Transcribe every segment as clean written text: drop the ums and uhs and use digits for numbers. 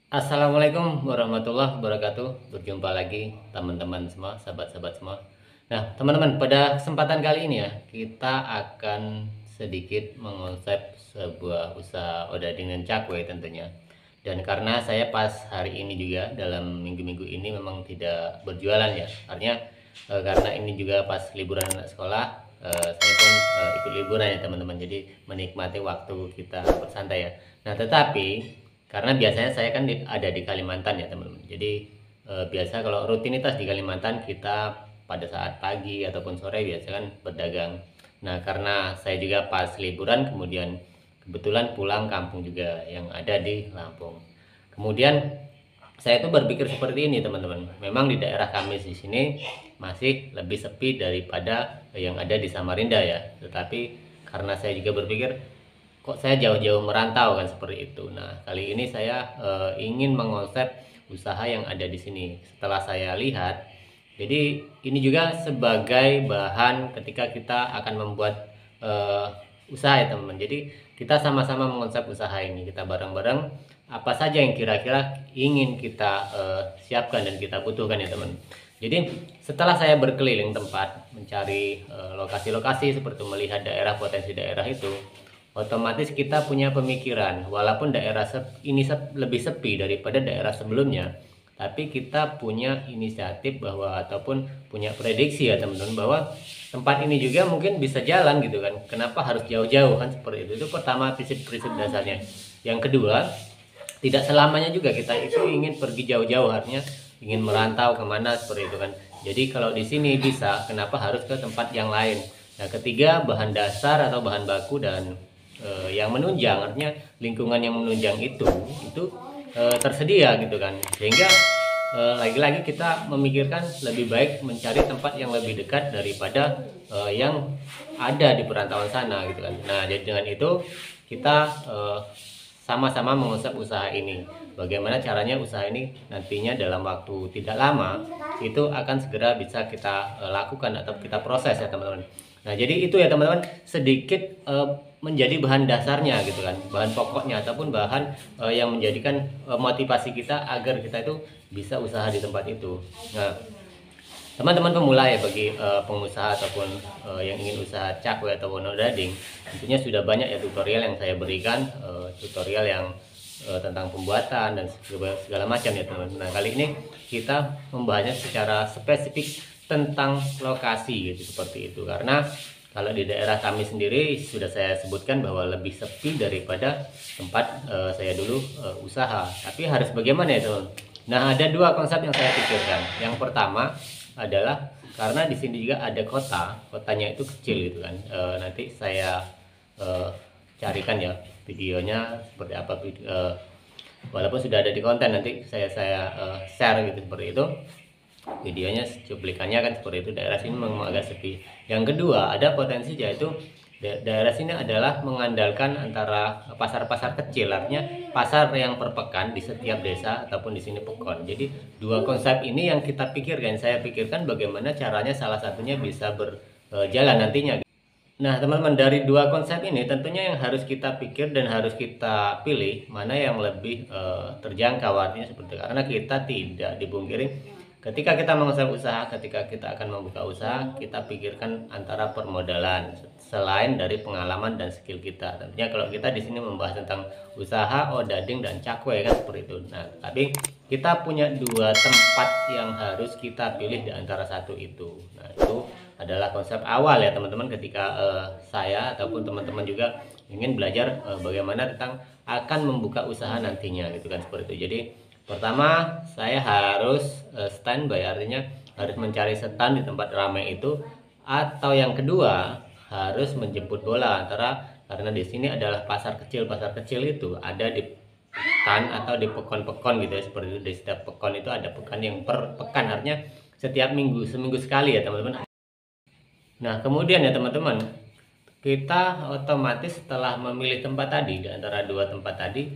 Assalamualaikum warahmatullahi wabarakatuh. Berjumpa lagi teman-teman semua, sahabat-sahabat semua. Nah, teman-teman, pada kesempatan kali ini ya, kita akan sedikit mengonsep sebuah usaha odading dan cakwe tentunya. Dan karena saya pas hari ini juga dalam minggu-minggu ini memang tidak berjualan ya. Karena ini juga pas liburan anak sekolah, saya pun ikut liburan ya teman-teman. Jadi menikmati waktu kita bersantai ya. Nah, tetapi karena biasanya saya kan ada di Kalimantan ya teman-teman. Jadi biasa kalau rutinitas di Kalimantan kita pada saat pagi ataupun sore biasa kan berdagang. Nah, karena saya juga pas liburan kemudian kebetulan pulang kampung juga yang ada di Lampung. Kemudian saya itu berpikir seperti ini teman-teman. Memang di daerah kami di sini masih lebih sepi daripada yang ada di Samarinda ya. Tetapi karena saya juga berpikir kok saya jauh-jauh merantau kan seperti itu. Nah, kali ini saya ingin mengonsep usaha yang ada di sini. Setelah saya lihat, jadi ini juga sebagai bahan ketika kita akan membuat usaha ya teman-teman. Jadi kita sama-sama mengonsep usaha ini. Kita bareng-bareng apa saja yang kira-kira ingin kita siapkan dan kita butuhkan ya teman. Jadi setelah saya berkeliling tempat mencari lokasi-lokasi seperti melihat daerah potensi daerah itu, otomatis kita punya pemikiran walaupun daerah ini lebih sepi daripada daerah sebelumnya, tapi kita punya inisiatif bahwa ataupun punya prediksi ya teman-teman bahwa tempat ini juga mungkin bisa jalan gitu kan, kenapa harus jauh-jauh kan seperti itu pertama prinsip-prinsip dasarnya. Yang kedua, tidak selamanya juga kita itu ingin pergi jauh-jauh, artinya ingin merantau kemana seperti itu kan. Jadi kalau di sini bisa, kenapa harus ke tempat yang lain. Nah, ketiga, bahan dasar atau bahan baku dan yang menunjang, artinya lingkungan yang menunjang itu tersedia gitu kan, sehingga lagi-lagi kita memikirkan lebih baik mencari tempat yang lebih dekat daripada yang ada di perantauan sana gitu kan. Nah, jadi dengan itu kita sama-sama mengonsep usaha ini. Bagaimana caranya usaha ini nantinya dalam waktu tidak lama itu akan segera bisa kita lakukan atau kita proses ya teman-teman. Nah, jadi itu ya teman-teman, sedikit menjadi bahan dasarnya gitu kan, bahan pokoknya ataupun bahan yang menjadikan motivasi kita agar kita itu bisa usaha di tempat itu. Nah, teman-teman pemula ya, bagi pengusaha ataupun yang ingin usaha cakwe ataupun odading, tentunya sudah banyak ya tutorial yang saya berikan, tutorial yang tentang pembuatan dan segala macam ya teman-teman. Nah, kali ini kita membahasnya secara spesifik tentang lokasi gitu, seperti itu. Karena kalau di daerah kami sendiri sudah saya sebutkan bahwa lebih sepi daripada tempat saya dulu usaha. Tapi harus bagaimana ya teman? Nah, ada dua konsep yang saya pikirkan. Yang pertama adalah karena di sini juga ada kotanya itu kecil gitu kan. Nanti saya carikan ya videonya seperti apa, walaupun sudah ada di konten, nanti saya share gitu seperti itu videonya, cuplikannya kan seperti itu. Daerah sini memang agak sepi. Yang kedua, ada potensi yaitu daerah sini adalah mengandalkan antara pasar-pasar kecil, artinya pasar yang per pekan di setiap desa ataupun di sini pekon. Jadi dua konsep ini yang kita pikirkan, saya pikirkan bagaimana caranya salah satunya bisa berjalan nantinya. Nah teman-teman, dari dua konsep ini tentunya yang harus kita pikir dan harus kita pilih mana yang lebih terjangkau, artinya seperti itu. Karena kita tidak dibungkiri, ketika kita mengonsep usaha, ketika kita akan membuka usaha, kita pikirkan antara permodalan selain dari pengalaman dan skill kita. Tentunya kalau kita di sini membahas tentang usaha odading dan cakwe kan seperti itu. Nah, tapi kita punya dua tempat yang harus kita pilih di antara satu itu. Nah, itu adalah konsep awal ya teman-teman, ketika saya ataupun teman-teman juga ingin belajar bagaimana tentang akan membuka usaha nantinya gitu kan, seperti itu. Jadi pertama, saya harus standby, artinya harus mencari stand di tempat ramai itu, atau yang kedua harus menjemput bola karena di sini adalah pasar kecil itu ada di pekan atau di pekon-pekon gitu ya, seperti itu. Di setiap pekon itu ada pekan yang per pekan, artinya setiap seminggu sekali ya teman-teman. Nah, kemudian ya teman-teman, kita otomatis setelah memilih tempat tadi, di antara dua tempat tadi,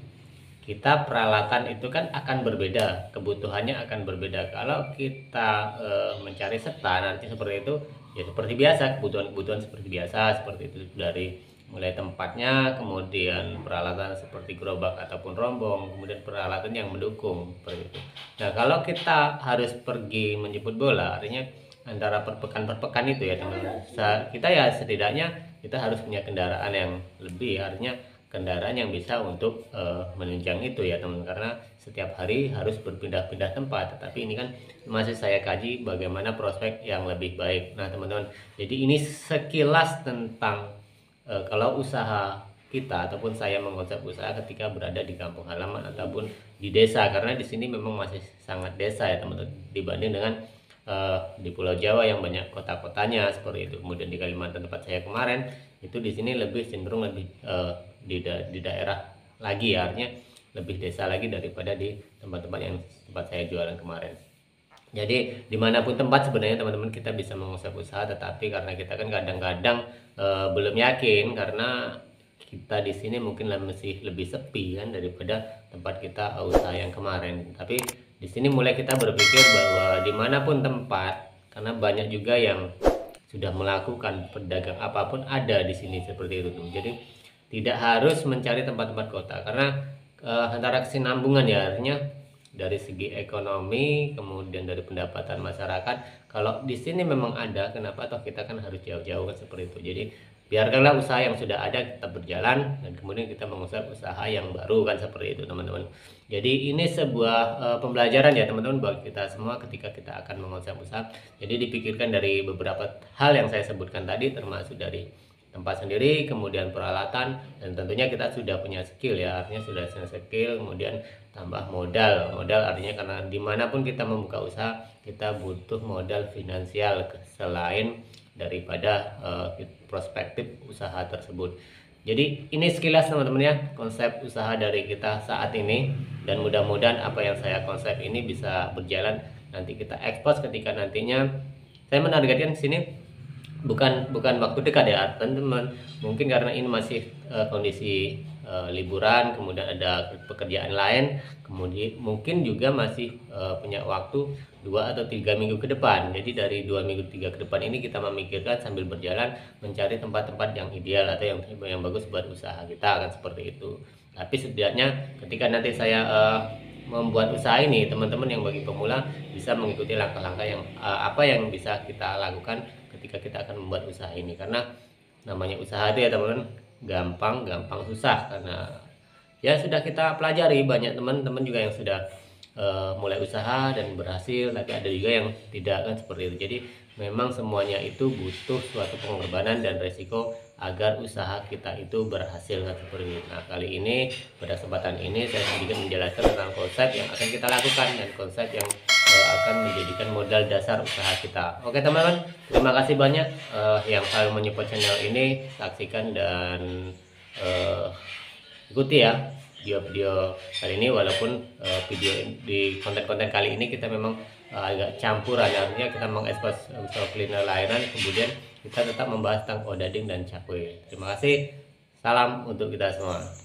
kita peralatan itu kan akan berbeda, kebutuhannya akan berbeda. Kalau kita mencari setan, nanti seperti itu ya seperti biasa, kebutuhan seperti biasa seperti itu, dari mulai tempatnya, kemudian peralatan seperti gerobak ataupun rombong, kemudian peralatan yang mendukung seperti itu. Nah, kalau kita harus pergi menjemput bola, artinya antara per pekan itu ya teman-teman, kita ya setidaknya kita harus punya kendaraan yang lebih, artinya kendaraan yang bisa untuk menunjang itu ya teman-teman, karena setiap hari harus berpindah-pindah tempat. Tetapi ini kan masih saya kaji bagaimana prospek yang lebih baik. Nah teman-teman, jadi ini sekilas tentang kalau usaha kita ataupun saya mengonsep usaha ketika berada di kampung halaman ataupun di desa, karena di sini memang masih sangat desa ya teman-teman, dibanding dengan di Pulau Jawa yang banyak kota-kotanya seperti itu. Kemudian di Kalimantan tempat saya kemarin itu, di sini lebih cenderung lebih di daerah lagi ya, artinya lebih desa lagi daripada di tempat-tempat yang tempat saya jualan kemarin. Jadi dimanapun tempat sebenarnya teman-teman kita bisa mengonsep usaha, tetapi karena kita kan kadang-kadang belum yakin, karena kita di sini mungkin masih lebih sepi kan daripada tempat kita usaha yang kemarin. Tapi di sini mulai kita berpikir bahwa dimanapun tempat, karena banyak juga yang sudah melakukan pedagang apapun ada di sini seperti itu tuh. Jadi tidak harus mencari tempat-tempat kota, karena antara kesinambungan ya, artinya dari segi ekonomi, kemudian dari pendapatan masyarakat, kalau di sini memang ada, kenapa toh kita kan harus jauh-jauh kan seperti itu. Jadi biarkanlah usaha yang sudah ada tetap berjalan, dan kemudian kita mengusah usaha yang baru kan seperti itu teman-teman. Jadi ini sebuah pembelajaran ya teman-teman bagi kita semua ketika kita akan mengonsep usaha. Jadi dipikirkan dari beberapa hal yang saya sebutkan tadi, termasuk dari tempat sendiri, kemudian peralatan, dan tentunya kita sudah punya skill ya, artinya sudah punya skill, kemudian tambah modal artinya karena dimanapun kita membuka usaha kita butuh modal finansial selain daripada prospektif usaha tersebut. Jadi ini sekilas teman-teman ya konsep usaha dari kita saat ini, dan mudah-mudahan apa yang saya konsep ini bisa berjalan, nanti kita ekspos ketika nantinya saya menargetkan sini bukan waktu dekat ya teman-teman, mungkin karena ini masih kondisi liburan, kemudian ada pekerjaan lain, kemudian mungkin juga masih punya waktu 2 atau 3 minggu ke depan. Jadi dari 2 minggu 3 ke depan ini kita memikirkan sambil berjalan mencari tempat-tempat yang ideal atau yang bagus buat usaha kita, akan seperti itu. Tapi setidaknya ketika nanti saya membuat usaha ini, teman-teman yang bagi pemula bisa mengikuti langkah-langkah yang apa yang bisa kita lakukan ketika kita akan membuat usaha ini. Karena namanya usaha itu ya teman-teman, gampang susah, karena ya sudah kita pelajari, banyak teman-teman juga yang sudah mulai usaha dan berhasil, tapi ada juga yang tidak kan seperti itu. Jadi memang semuanya itu butuh suatu pengorbanan dan resiko agar usaha kita itu berhasil kan seperti itu. Nah kali ini pada kesempatan ini saya sedikit menjelaskan tentang konsep yang akan kita lakukan dan konsep yang akan menjadikan modal dasar usaha kita. Oke teman-teman, terima kasih banyak yang selalu menyupport channel ini, saksikan dan ikuti ya video-video kali ini. Walaupun video di konten-konten kali ini kita memang agak campuran, artinya kita mengekspos usaha kuliner layanan, kemudian kita tetap membahas tentang odading dan cakwe. Terima kasih, salam untuk kita semua.